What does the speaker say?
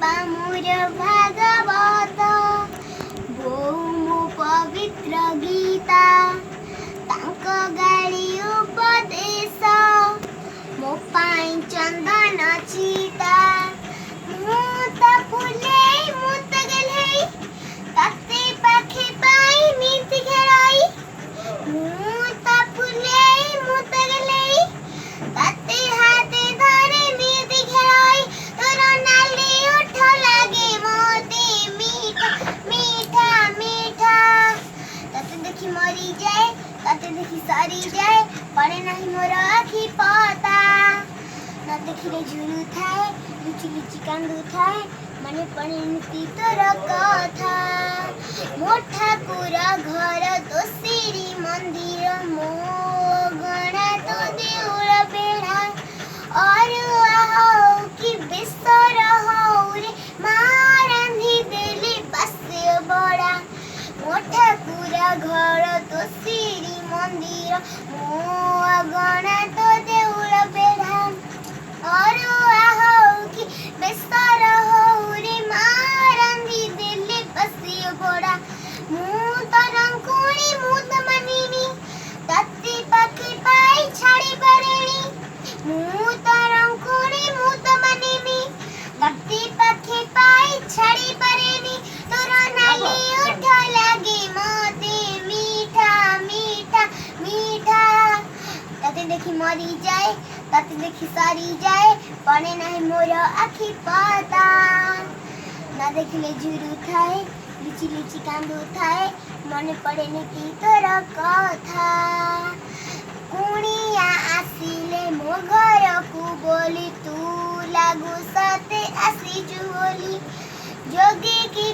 बापा मोर भागवत बोऊ मो पवित्र गीता तांक गाड़ी उपदेश मो पाई चंदन चीता मुत फुले मुत गले तते पाखे पाई नीति घेराई मुत फुले मुत गले तते हाथे धरे नीति घेराई तोर नाली उठ लागे मोते मीठा मीठा मीठा तते देखी मरी जाए तते देखी सरी जाए पड़े नहीं मोर आखि पता न देखिले झुरु थाए लुचि लुचि कांदु थाए मने पड़े नीति तोर कथा मो ठाकुर घर दोषिरी मंदिर मो गणा तो देउल बेढ़ा और आओ कि बेसर हो रे मारंधी देली बसे बड़ा मो ठाकुर घर दोषिरी मंदिर मो गणा तो देउल बेढ़ा और आओ कि बेसर हो रे मारंधी देली बसे बड़ा मु तरंकुणी मुद मनिनी तत्ती पखी पाई छाड़ी परेणी मु तरंकुणी मुद मनिनी तत्ती पखी पाई छाड़ी परेणी तोर नाली उठ लागे मोते मीठा मीठा मीठा तते देखी मरी जाए तते देखी सरी जाए पड़े नहीं मोर आखि पता ना देखिले झुरु थाए लुचि लुचि कांदु थाए मने पड़े नीति तोर कथा कुणिया आसिले मो घर को बोली तू लागू सते आसी बोली जोगी की